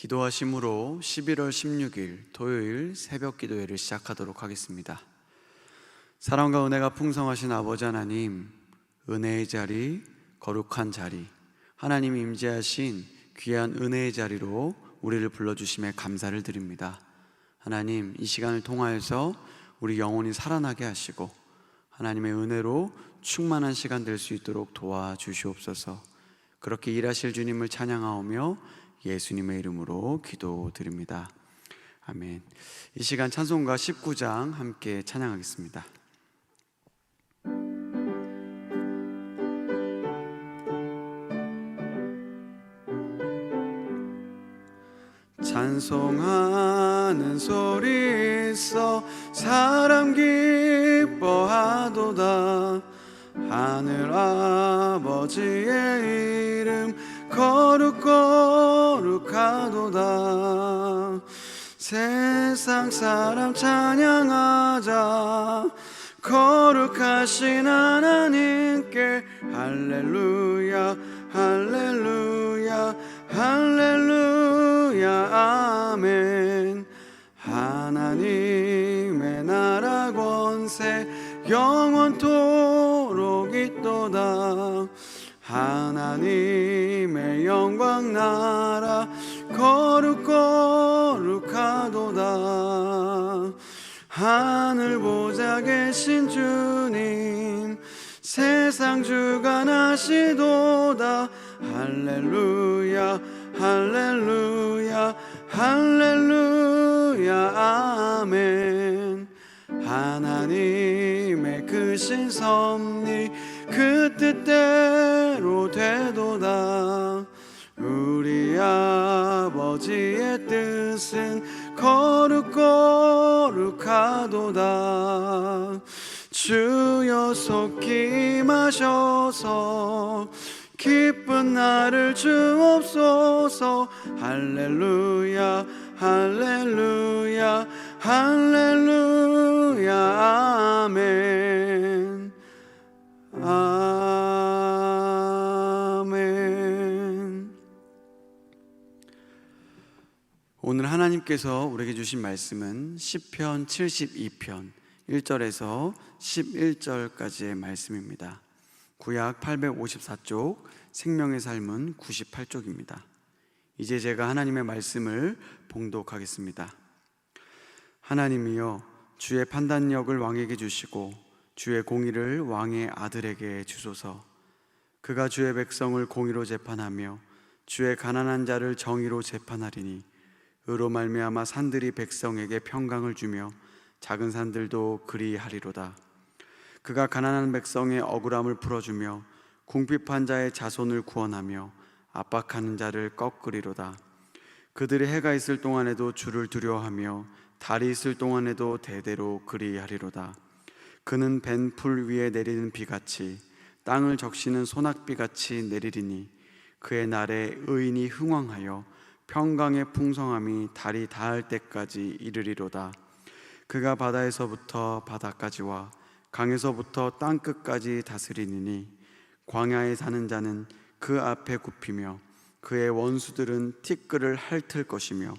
기도하심으로 11월 16일 토요일 새벽 기도회를 시작하도록 하겠습니다. 사랑과 은혜가 풍성하신 아버지 하나님, 은혜의 자리, 거룩한 자리, 하나님이 임재하신 귀한 은혜의 자리로 우리를 불러주심에 감사를 드립니다. 하나님, 이 시간을 통하여서 우리 영혼이 살아나게 하시고 하나님의 은혜로 충만한 시간 될 수 있도록 도와주시옵소서. 그렇게 일하실 주님을 찬양하오며 예수님의 이름으로 기도드립니다. 아멘. 이 시간 찬송가 19장 함께 찬양하겠습니다. 찬송하는 소리 있어 사람 기뻐하도다. 하늘 아버지의 이름 거룩거룩하도다. 세상 사람 찬양하자. 거룩하신 하나님께 할렐루야 할렐루야 할렐루야 아멘. 하나님의 나라 권세 영원토록 있도다. 하나님의 영광 나라 거룩거룩하도다. 하늘 보좌 계신 주님 세상 주관하시도다. 할렐루야 할렐루야 할렐루야 아멘. 하나님의 크신 섭리 그 뜻대로 되도다. 우리 아버지의 뜻은 거룩거룩하도다. 주여 속히 임하셔서 기쁜 날을 주옵소서. 할렐루야 할렐루야 할렐루야 아멘 아멘. 오늘 하나님께서 우리에게 주신 말씀은 시편 72편 1절에서 11절까지의 말씀입니다. 구약 854쪽, 생명의 삶은 98쪽입니다. 이제 제가 하나님의 말씀을 봉독하겠습니다. 하나님이여, 주의 판단력을 왕에게 주시고 주의 공의를 왕의 아들에게 주소서. 그가 주의 백성을 공의로 재판하며 주의 가난한 자를 정의로 재판하리니 의로 말미암아 산들이 백성에게 평강을 주며 작은 산들도 그리하리로다. 그가 가난한 백성의 억울함을 풀어주며 궁핍한 자의 자손을 구원하며 압박하는 자를 꺾으리로다. 그들의 해가 있을 동안에도 주를 두려워하며 달이 있을 동안에도 대대로 그리하리로다. 그는 벤 풀 위에 내리는 비같이 땅을 적시는 소낙비같이 내리리니 그의 날에 의인이 흥왕하여 평강의 풍성함이 달이 닿을 때까지 이르리로다. 그가 바다에서부터 바다까지와 강에서부터 땅끝까지 다스리니 광야에 사는 자는 그 앞에 굽히며 그의 원수들은 티끌을 핥을 것이며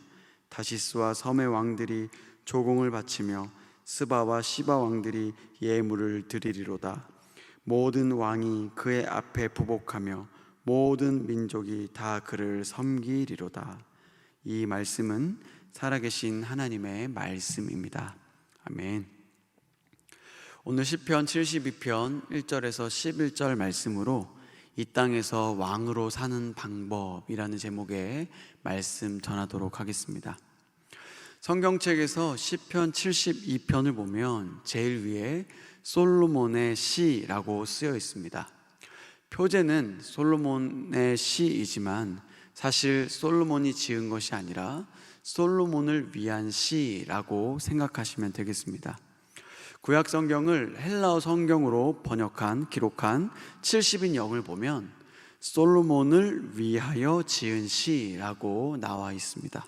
다시스와 섬의 왕들이 조공을 바치며 스바와 시바 왕들이 예물을 드리리로다. 모든 왕이 그의 앞에 부복하며 모든 민족이 다 그를 섬기리로다. 이 말씀은 살아계신 하나님의 말씀입니다. 아멘. 오늘 시편 72편 1절에서 11절 말씀으로 이 땅에서 왕으로 사는 방법이라는 제목의 말씀 전하도록 하겠습니다. 성경책에서 시편 72편을 보면 제일 위에 솔로몬의 시라고 쓰여 있습니다. 표제는 솔로몬의 시이지만 사실 솔로몬이 지은 것이 아니라 솔로몬을 위한 시라고 생각하시면 되겠습니다. 구약 성경을 헬라어 성경으로 기록한 70인 영을 보면 솔로몬을 위하여 지은 시라고 나와 있습니다.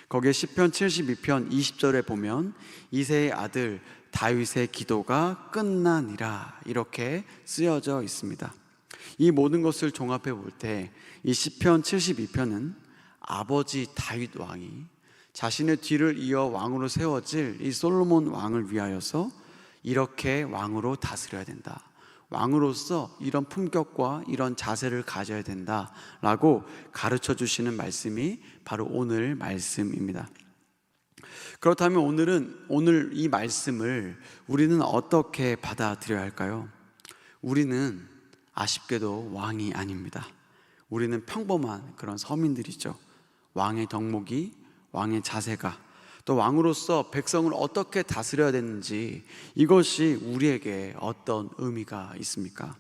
거기에 시편 72편 20절에 보면 이새의 아들 다윗의 기도가 끝나니라 이렇게 쓰여져 있습니다. 이 모든 것을 종합해 볼 때 이 시편 72편은 아버지 다윗 왕이 자신의 뒤를 이어 왕으로 세워질 이 솔로몬 왕을 위하여서 이렇게 왕으로 다스려야 된다, 왕으로서 이런 품격과 이런 자세를 가져야 된다라고 가르쳐 주시는 말씀이 바로 오늘 말씀입니다. 그렇다면 오늘 이 말씀을 우리는 어떻게 받아들여야 할까요? 우리는 아쉽게도 왕이 아닙니다. 우리는 평범한 그런 서민들이죠. 왕의 덕목이, 왕의 자세가, 또 왕으로서 백성을 어떻게 다스려야 되는지, 이것이 우리에게 어떤 의미가 있습니까?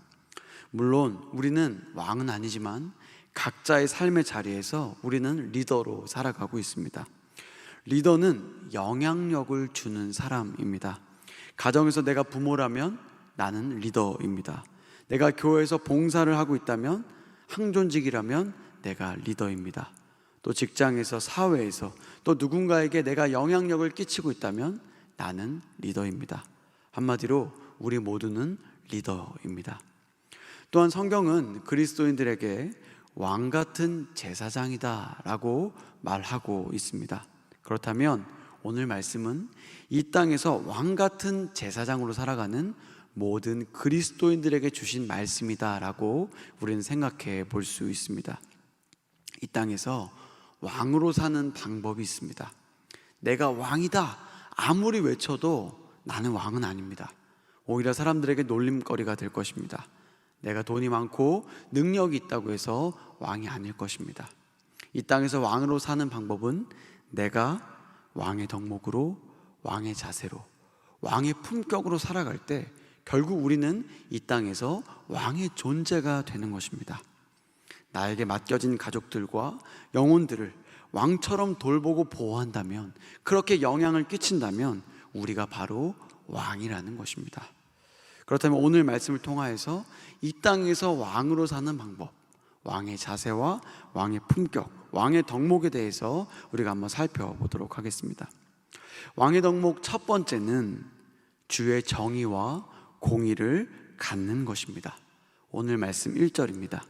물론 우리는 왕은 아니지만 각자의 삶의 자리에서 우리는 리더로 살아가고 있습니다. 리더는 영향력을 주는 사람입니다. 가정에서 내가 부모라면 나는 리더입니다. 내가 교회에서 봉사를 하고 있다면, 항존직이라면 내가 리더입니다. 또 직장에서, 사회에서, 또 누군가에게 내가 영향력을 끼치고 있다면 나는 리더입니다. 한마디로 우리 모두는 리더입니다. 또한 성경은 그리스도인들에게 왕 같은 제사장이다 라고 말하고 있습니다. 그렇다면 오늘 말씀은 이 땅에서 왕 같은 제사장으로 살아가는 모든 그리스도인들에게 주신 말씀이다 라고 우리는 생각해 볼 수 있습니다. 이 땅에서 왕으로 사는 방법이 있습니다. 내가 왕이다 아무리 외쳐도 나는 왕은 아닙니다. 오히려 사람들에게 놀림거리가 될 것입니다. 내가 돈이 많고 능력이 있다고 해서 왕이 아닐 것입니다. 이 땅에서 왕으로 사는 방법은 내가 왕의 덕목으로, 왕의 자세로, 왕의 품격으로 살아갈 때 결국 우리는 이 땅에서 왕의 존재가 되는 것입니다. 나에게 맡겨진 가족들과 영혼들을 왕처럼 돌보고 보호한다면, 그렇게 영향을 끼친다면 우리가 바로 왕이라는 것입니다. 그렇다면 오늘 말씀을 통하여서 이 땅에서 왕으로 사는 방법, 왕의 자세와 왕의 품격, 왕의 덕목에 대해서 우리가 한번 살펴보도록 하겠습니다. 왕의 덕목 첫 번째는 주의 정의와 공의를 갖는 것입니다. 오늘 말씀 1절입니다.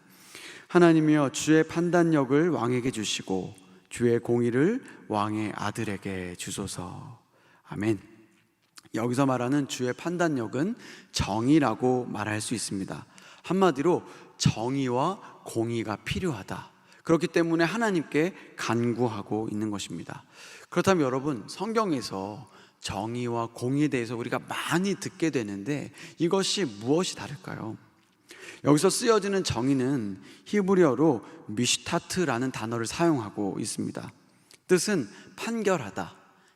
하나님이여 주의 판단력을 왕에게 주시고 주의 공의를 왕의 아들에게 주소서. 아멘. 여기서 말하는 주의 판단력은 정의라고 말할 수 있습니다. 한마디로 정의와 공의가 필요하다. 그렇기 때문에 하나님께 간구하고 있는 것입니다. 그렇다면 여러분, 성경에서 정의와 공의에 대해서 우리가 많이 듣게 되는데 이것이 무엇이 다를까요? 여기서 쓰여지는 정의는 히브리어로 미슈타트라는 단어를 사용하고 있습니다. 뜻은 판결하다,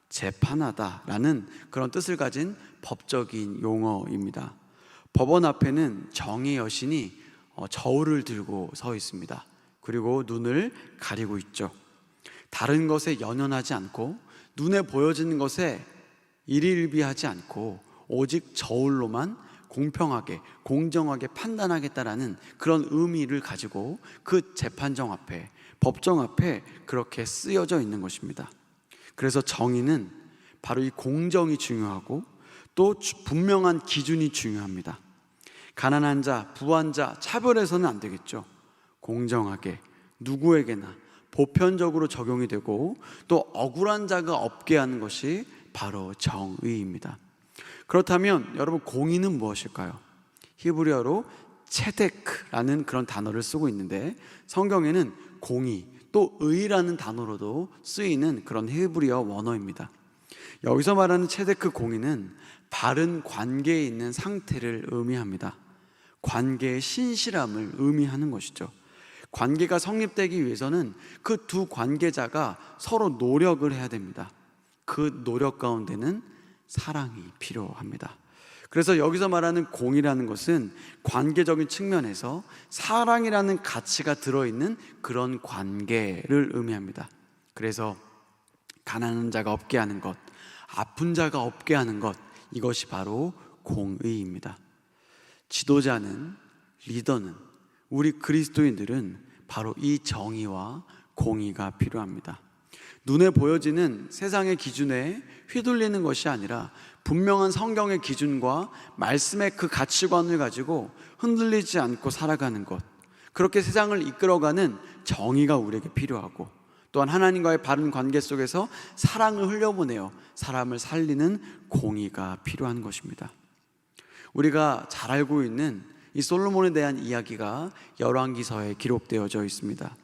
재판하다라는 그런 뜻을 가진 법적인 용어입니다. 법원 앞에는 정의 여신이 저울을 들고 서 있습니다. 그리고 눈을 가리고 있죠. 다른 것에 연연하지 않고 눈에 보여지는 것에 일희일비하지 않고 오직 저울로만 공평하게, 공정하게 판단하겠다라는 그런 의미를 가지고 그 재판정 앞에, 법정 앞에 그렇게 쓰여져 있는 것입니다. 그래서 정의는 바로 이 공정이 중요하고 또 분명한 기준이 중요합니다. 가난한 자, 부한 자 차별해서는 안 되겠죠. 공정하게 누구에게나 보편적으로 적용이 되고 또 억울한 자가 없게 하는 것이 바로 정의입니다. 그렇다면 여러분, 공의는 무엇일까요? 히브리어로 체데크라는 그런 단어를 쓰고 있는데 성경에는 공의 또 의라는 단어로도 쓰이는 그런 히브리어 원어입니다. 여기서 말하는 체데크 공의는 바른 관계에 있는 상태를 의미합니다. 관계의 신실함을 의미하는 것이죠. 관계가 성립되기 위해서는 그 두 관계자가 서로 노력을 해야 됩니다. 그 노력 가운데는 사랑이 필요합니다. 그래서 여기서 말하는 공의라는 것은 관계적인 측면에서 사랑이라는 가치가 들어있는 그런 관계를 의미합니다. 그래서 가난한 자가 없게 하는 것, 아픈 자가 없게 하는 것, 이것이 바로 공의입니다. 지도자는, 리더는, 우리 그리스도인들은 바로 이 정의와 공의가 필요합니다. 눈에 보여지는 세상의 기준에 휘둘리는 것이 아니라 분명한 성경의 기준과 말씀의 그 가치관을 가지고 흔들리지 않고 살아가는 것, 그렇게 세상을 이끌어가는 정의가 우리에게 필요하고 또한 하나님과의 바른 관계 속에서 사랑을 흘려보내어 사람을 살리는 공의가 필요한 것입니다. 우리가 잘 알고 있는 이 솔로몬에 대한 이야기가 열왕기서에 기록되어져 있습니다.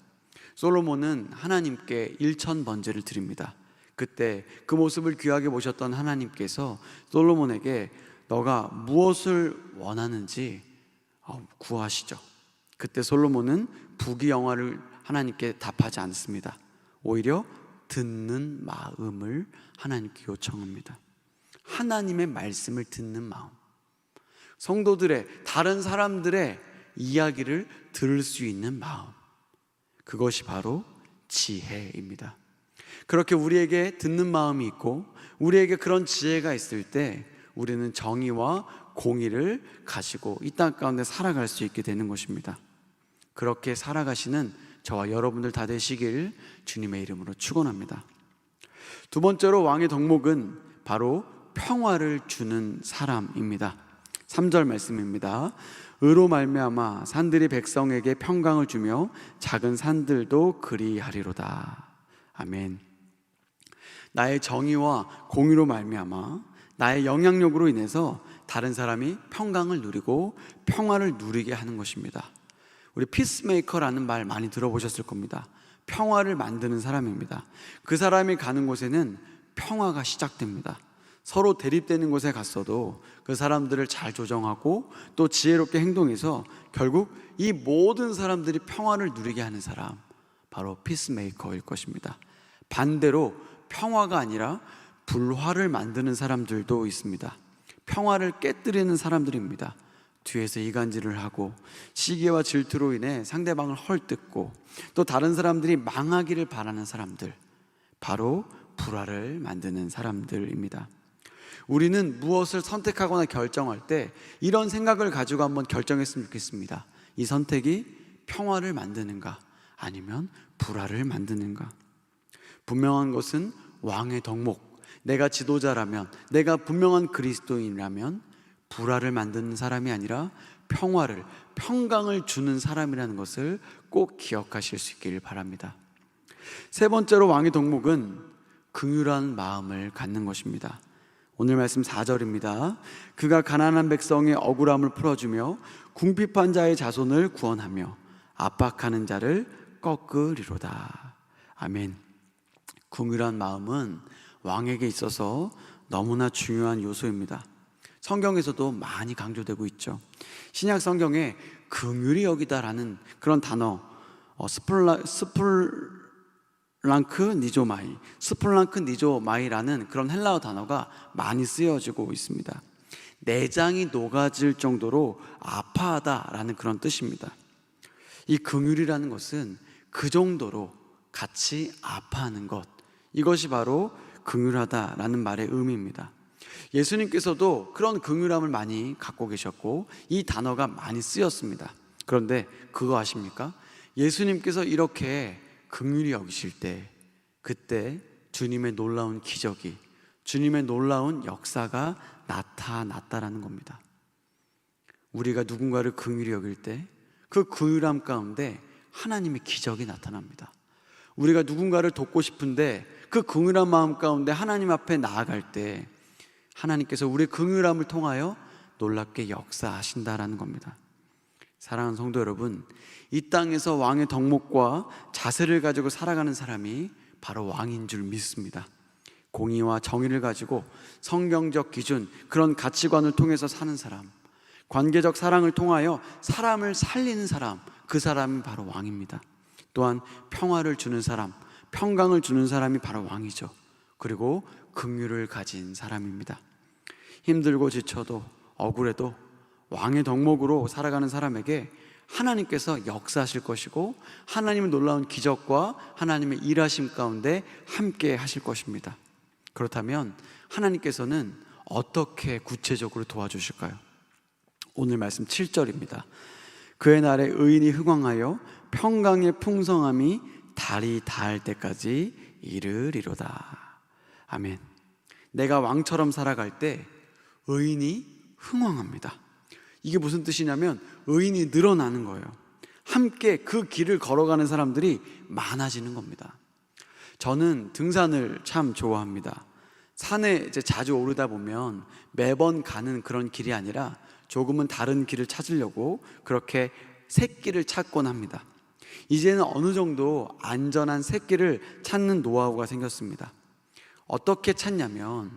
솔로몬은 하나님께 일천 번제를 드립니다. 그때 그 모습을 귀하게 보셨던 하나님께서 솔로몬에게 너가 무엇을 원하는지 구하시죠. 그때 솔로몬은 부귀영화를 하나님께 답하지 않습니다. 오히려 듣는 마음을 하나님께 요청합니다. 하나님의 말씀을 듣는 마음, 성도들의, 다른 사람들의 이야기를 들을 수 있는 마음, 그것이 바로 지혜입니다. 그렇게 우리에게 듣는 마음이 있고 우리에게 그런 지혜가 있을 때 우리는 정의와 공의를 가지고 이 땅 가운데 살아갈 수 있게 되는 것입니다. 그렇게 살아가시는 저와 여러분들 다 되시길 주님의 이름으로 축원합니다. 두 번째로 왕의 덕목은 바로 평화를 주는 사람입니다. 3절 말씀입니다. 의로 말미암아 산들이 백성에게 평강을 주며 작은 산들도 그리하리로다. 아멘. 나의 정의와 공의로 말미암아 나의 영향력으로 인해서 다른 사람이 평강을 누리고 평화를 누리게 하는 것입니다. 우리 피스메이커라는 말 많이 들어보셨을 겁니다. 평화를 만드는 사람입니다. 그 사람이 가는 곳에는 평화가 시작됩니다. 서로 대립되는 곳에 갔어도 그 사람들을 잘 조정하고 또 지혜롭게 행동해서 결국 이 모든 사람들이 평화를 누리게 하는 사람, 바로 피스메이커일 것입니다. 반대로 평화가 아니라 불화를 만드는 사람들도 있습니다. 평화를 깨뜨리는 사람들입니다. 뒤에서 이간질을 하고 시기와 질투로 인해 상대방을 헐뜯고 또 다른 사람들이 망하기를 바라는 사람들, 바로 불화를 만드는 사람들입니다. 우리는 무엇을 선택하거나 결정할 때 이런 생각을 가지고 한번 결정했으면 좋겠습니다. 이 선택이 평화를 만드는가 아니면 불화를 만드는가? 분명한 것은 왕의 덕목, 내가 지도자라면, 내가 분명한 그리스도인이라면 불화를 만드는 사람이 아니라 평화를, 평강을 주는 사람이라는 것을 꼭 기억하실 수 있기를 바랍니다. 세 번째로 왕의 덕목은 긍휼한 마음을 갖는 것입니다. 오늘 말씀 4절입니다. 그가 가난한 백성의 억울함을 풀어주며 궁핍한 자의 자손을 구원하며 압박하는 자를 꺾으리로다. 아멘. 긍휼한 마음은 왕에게 있어서 너무나 중요한 요소입니다. 성경에서도 많이 강조되고 있죠. 신약 성경에 긍휼히 여기다라는 그런 단어, 스플랑크 니조마이라는 그런 헬라어 단어가 많이 쓰여지고 있습니다. 내장이 녹아질 정도로 아파하다라는 그런 뜻입니다. 이 긍휼이라는 것은 그 정도로 같이 아파하는 것, 이것이 바로 긍휼하다라는 말의 의미입니다. 예수님께서도 그런 긍휼함을 많이 갖고 계셨고 이 단어가 많이 쓰였습니다. 그런데 그거 아십니까? 예수님께서 이렇게 긍휼히 여기실 때 그때 주님의 놀라운 기적이, 주님의 놀라운 역사가 나타났다라는 겁니다. 우리가 누군가를 긍휼히 여길 때 그 긍휼함 가운데 하나님의 기적이 나타납니다. 우리가 누군가를 돕고 싶은데 그 긍휼한 마음 가운데 하나님 앞에 나아갈 때 하나님께서 우리의 긍휼함을 통하여 놀랍게 역사하신다라는 겁니다. 사랑하는 성도 여러분, 이 땅에서 왕의 덕목과 자세를 가지고 살아가는 사람이 바로 왕인 줄 믿습니다. 공의와 정의를 가지고 성경적 기준, 그런 가치관을 통해서 사는 사람, 관계적 사랑을 통하여 사람을 살리는 사람, 그 사람이 바로 왕입니다. 또한 평화를 주는 사람, 평강을 주는 사람이 바로 왕이죠. 그리고 긍휼을 가진 사람입니다. 힘들고 지쳐도 억울해도 왕의 덕목으로 살아가는 사람에게 하나님께서 역사하실 것이고 하나님의 놀라운 기적과 하나님의 일하심 가운데 함께 하실 것입니다. 그렇다면 하나님께서는 어떻게 구체적으로 도와주실까요? 오늘 말씀 7절입니다. 그의 날에 의인이 흥왕하여 평강의 풍성함이 달이 닿을 때까지 이르리로다. 아멘. 내가 왕처럼 살아갈 때 의인이 흥왕합니다. 이게 무슨 뜻이냐면 의인이 늘어나는 거예요. 함께 그 길을 걸어가는 사람들이 많아지는 겁니다. 저는 등산을 참 좋아합니다. 산에 이제 자주 오르다 보면 매번 가는 그런 길이 아니라 조금은 다른 길을 찾으려고 그렇게 샛길을 찾곤 합니다. 이제는 어느 정도 안전한 샛길을 찾는 노하우가 생겼습니다. 어떻게 찾냐면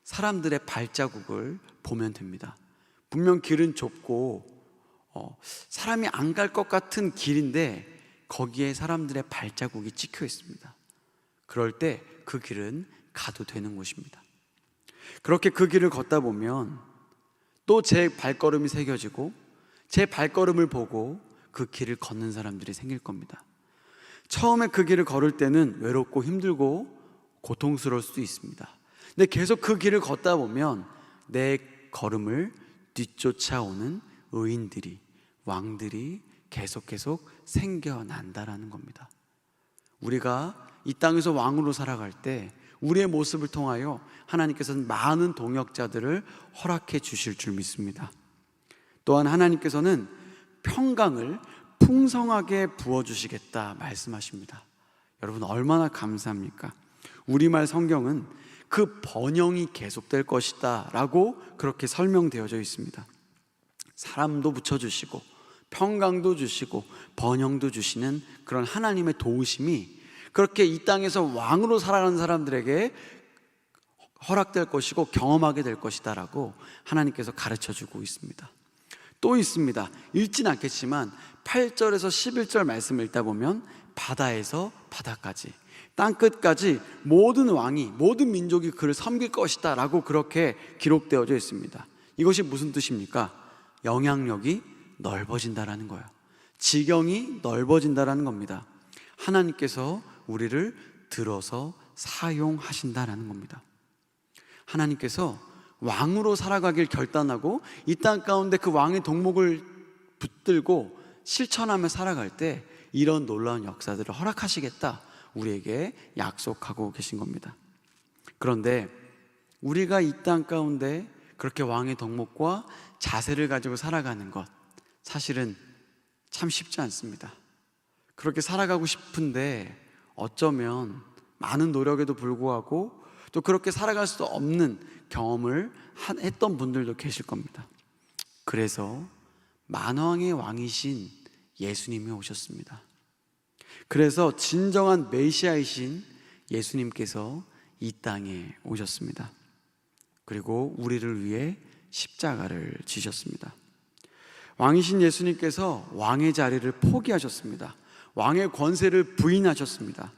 사람들의 발자국을 보면 됩니다. 분명 길은 좁고 사람이 안 갈 것 같은 길인데 거기에 사람들의 발자국이 찍혀 있습니다. 그럴 때 그 길은 가도 되는 곳입니다. 그렇게 그 길을 걷다 보면 또 제 발걸음이 새겨지고 제 발걸음을 보고 그 길을 걷는 사람들이 생길 겁니다. 처음에 그 길을 걸을 때는 외롭고 힘들고 고통스러울 수도 있습니다. 근데 계속 그 길을 걷다 보면 내 걸음을 뒤쫓아오는 의인들이, 왕들이 계속 생겨난다라는 겁니다. 우리가 이 땅에서 왕으로 살아갈 때 우리의 모습을 통하여 하나님께서는 많은 동역자들을 허락해 주실 줄 믿습니다. 또한 하나님께서는 평강을 풍성하게 부어주시겠다 말씀하십니다. 여러분 얼마나 감사합니까? 우리말 성경은 그 번영이 계속될 것이다 라고 그렇게 설명되어져 있습니다. 사람도 붙여주시고 평강도 주시고 번영도 주시는 그런 하나님의 도우심이 그렇게 이 땅에서 왕으로 살아가는 사람들에게 허락될 것이고 경험하게 될 것이다 라고 하나님께서 가르쳐주고 있습니다. 또 있습니다. 읽진 않겠지만 8절에서 11절 말씀을 읽다 보면 바다에서 바다까지 땅끝까지 모든 왕이 모든 민족이 그를 섬길 것이다 라고 그렇게 기록되어져 있습니다. 이것이 무슨 뜻입니까? 영향력이 넓어진다라는 거예요. 지경이 넓어진다라는 겁니다. 하나님께서 우리를 들어서 사용하신다라는 겁니다. 하나님께서 왕으로 살아가길 결단하고 이 땅 가운데 그 왕의 덕목을 붙들고 실천하며 살아갈 때 이런 놀라운 역사들을 허락하시겠다 우리에게 약속하고 계신 겁니다. 그런데 우리가 이 땅 가운데 그렇게 왕의 덕목과 자세를 가지고 살아가는 것 사실은 참 쉽지 않습니다. 그렇게 살아가고 싶은데 어쩌면 많은 노력에도 불구하고 또 그렇게 살아갈 수 없는 경험을 했던 분들도 계실 겁니다. 그래서 만왕의 왕이신 예수님이 오셨습니다. 그래서 진정한 메시아이신 예수님께서 이 땅에 오셨습니다. 그리고 우리를 위해 십자가를 지셨습니다. 왕이신 예수님께서 왕의 자리를 포기하셨습니다. 왕의 권세를 부인하셨습니다.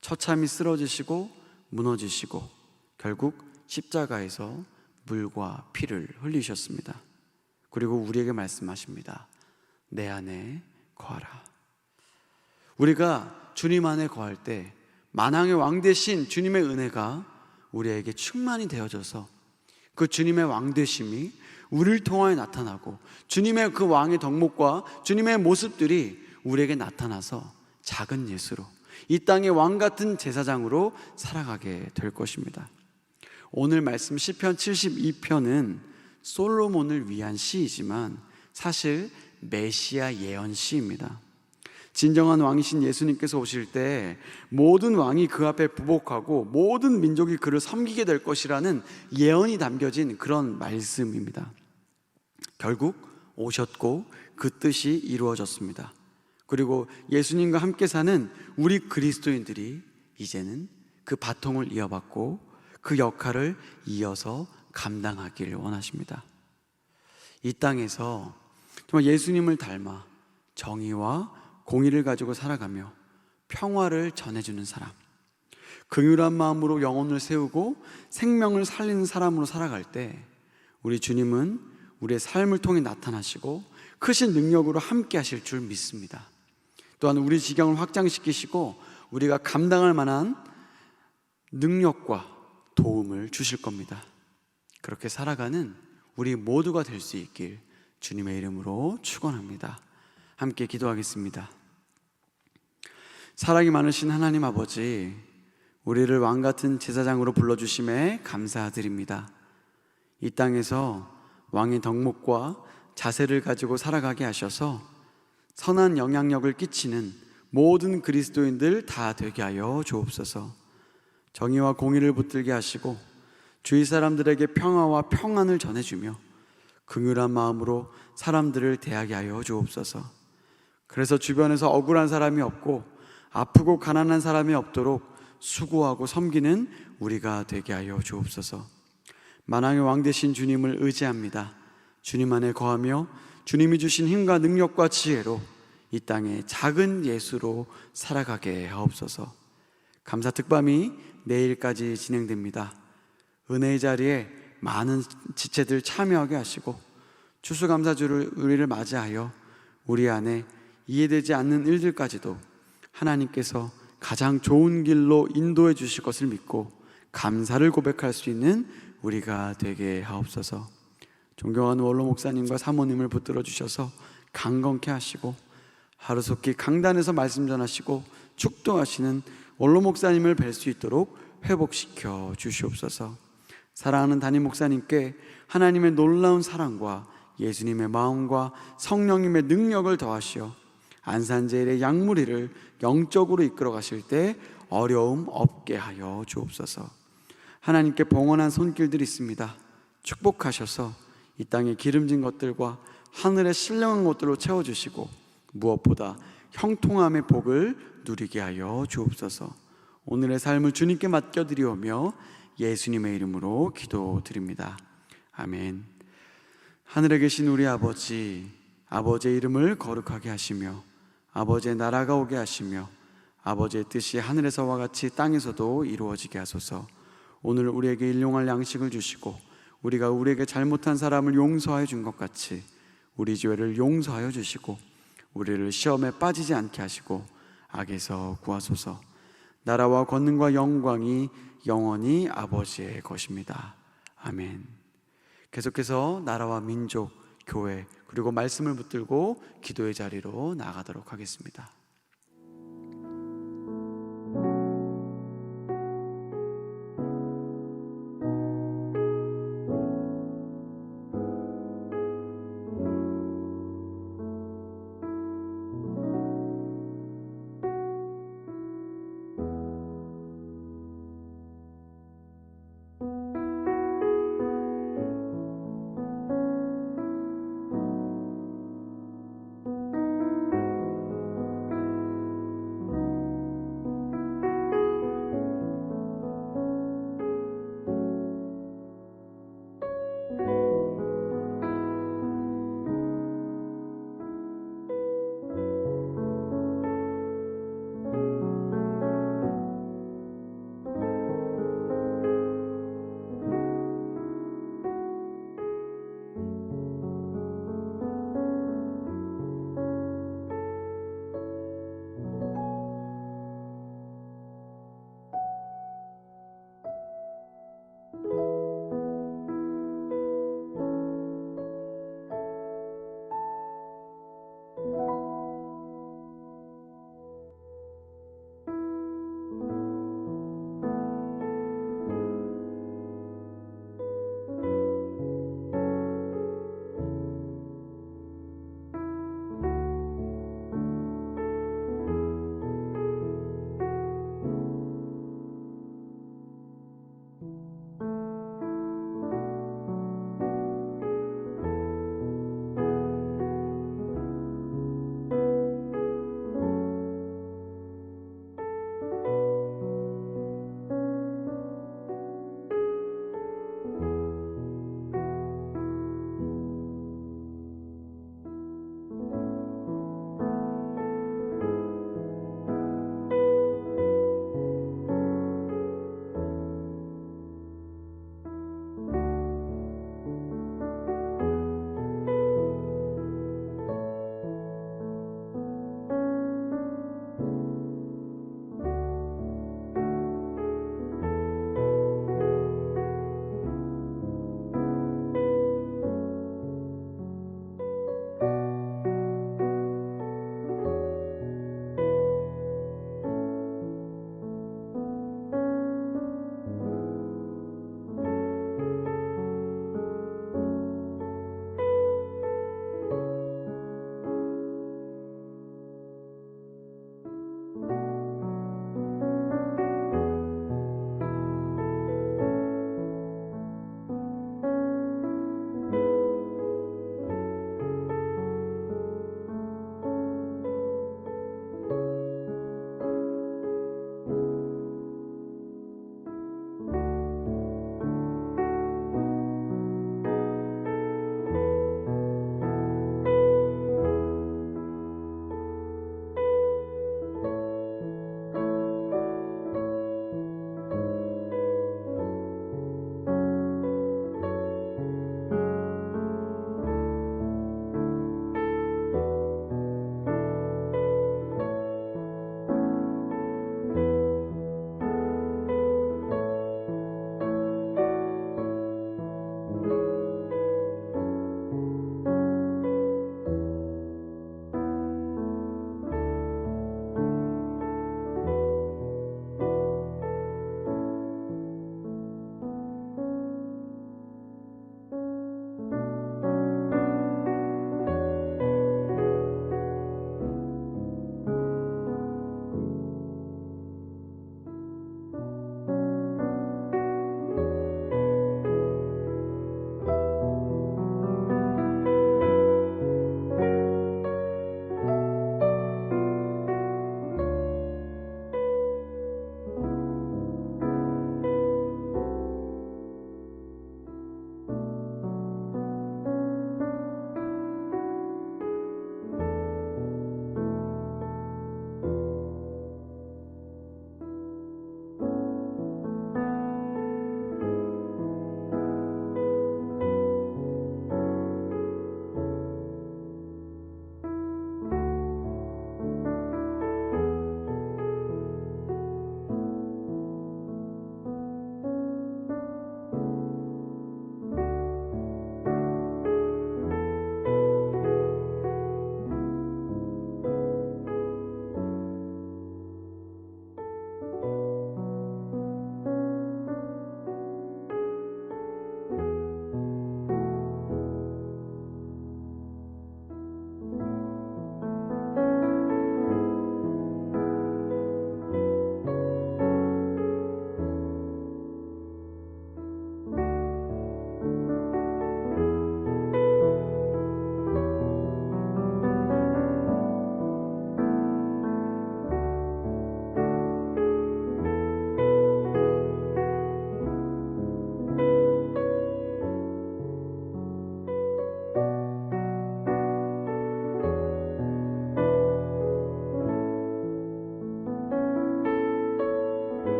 처참히 쓰러지시고 무너지시고 결국 십자가에서 물과 피를 흘리셨습니다. 그리고 우리에게 말씀하십니다. 내 안에 거하라. 우리가 주님 안에 거할 때 만왕의 왕 되신 주님의 은혜가 우리에게 충만히 되어져서 그 주님의 왕 되심이 우리를 통하여 나타나고 주님의 그 왕의 덕목과 주님의 모습들이 우리에게 나타나서 작은 예수로 이 땅의 왕 같은 제사장으로 살아가게 될 것입니다. 오늘 말씀 시편 72편은 솔로몬을 위한 시이지만 사실 메시아 예언 시입니다. 진정한 왕이신 예수님께서 오실 때 모든 왕이 그 앞에 부복하고 모든 민족이 그를 섬기게 될 것이라는 예언이 담겨진 그런 말씀입니다. 결국 오셨고 그 뜻이 이루어졌습니다. 그리고 예수님과 함께 사는 우리 그리스도인들이 이제는 그 바통을 이어받고 그 역할을 이어서 감당하길 원하십니다. 이 땅에서 정말 예수님을 닮아 정의와 공의를 가지고 살아가며 평화를 전해주는 사람, 긍휼한 마음으로 영혼을 세우고 생명을 살리는 사람으로 살아갈 때 우리 주님은 우리의 삶을 통해 나타나시고 크신 능력으로 함께 하실 줄 믿습니다. 또한 우리 지경을 확장시키시고 우리가 감당할 만한 능력과 도움을 주실 겁니다. 그렇게 살아가는 우리 모두가 될 수 있길 주님의 이름으로 축원합니다. 함께 기도하겠습니다. 사랑이 많으신 하나님 아버지, 우리를 왕같은 제사장으로 불러주심에 감사드립니다. 이 땅에서 왕의 덕목과 자세를 가지고 살아가게 하셔서 선한 영향력을 끼치는 모든 그리스도인들 다 되게 하여 주옵소서. 정의와 공의를 붙들게 하시고 주위 사람들에게 평화와 평안을 전해주며 긍휼한 마음으로 사람들을 대하게 하여 주옵소서. 그래서 주변에서 억울한 사람이 없고 아프고 가난한 사람이 없도록 수고하고 섬기는 우리가 되게 하여 주옵소서. 만왕의 왕 되신 주님을 의지합니다. 주님 안에 거하며 주님이 주신 힘과 능력과 지혜로 이 땅에 작은 예수로 살아가게 하옵소서. 감사 특밤이 내일까지 진행됩니다. 은혜의 자리에 많은 지체들 참여하게 하시고 추수감사주를 우리를 맞이하여 우리 안에 이해되지 않는 일들까지도 하나님께서 가장 좋은 길로 인도해 주실 것을 믿고 감사를 고백할 수 있는 우리가 되게 하옵소서. 존경하는 원로 목사님과 사모님을 붙들어 주셔서 강건케 하시고 하루속히 강단에서 말씀 전하시고 축도하시는 원로 목사님을 뵐 수 있도록 회복시켜 주시옵소서. 사랑하는 담임 목사님께 하나님의 놀라운 사랑과 예수님의 마음과 성령님의 능력을 더하시어 안산제일의 양무리를 영적으로 이끌어 가실 때 어려움 없게 하여 주옵소서. 하나님께 봉헌한 손길들이 있습니다. 축복하셔서 이 땅에 기름진 것들과 하늘의 신령한 것들로 채워주시고 무엇보다 형통함의 복을 누리게 하여 주옵소서. 오늘의 삶을 주님께 맡겨드리오며 예수님의 이름으로 기도드립니다. 아멘. 하늘에 계신 우리 아버지, 아버지의 이름을 거룩하게 하시며 아버지의 나라가 오게 하시며 아버지의 뜻이 하늘에서와 같이 땅에서도 이루어지게 하소서. 오늘 우리에게 일용할 양식을 주시고 우리가 우리에게 잘못한 사람을 용서하여 준 것 같이 우리 죄를 용서하여 주시고 우리를 시험에 빠지지 않게 하시고 악에서 구하소서. 나라와 권능과 영광이 영원히 아버지의 것입니다. 아멘. 계속해서 나라와 민족, 교회 그리고 말씀을 붙들고 기도의 자리로 나가도록 하겠습니다.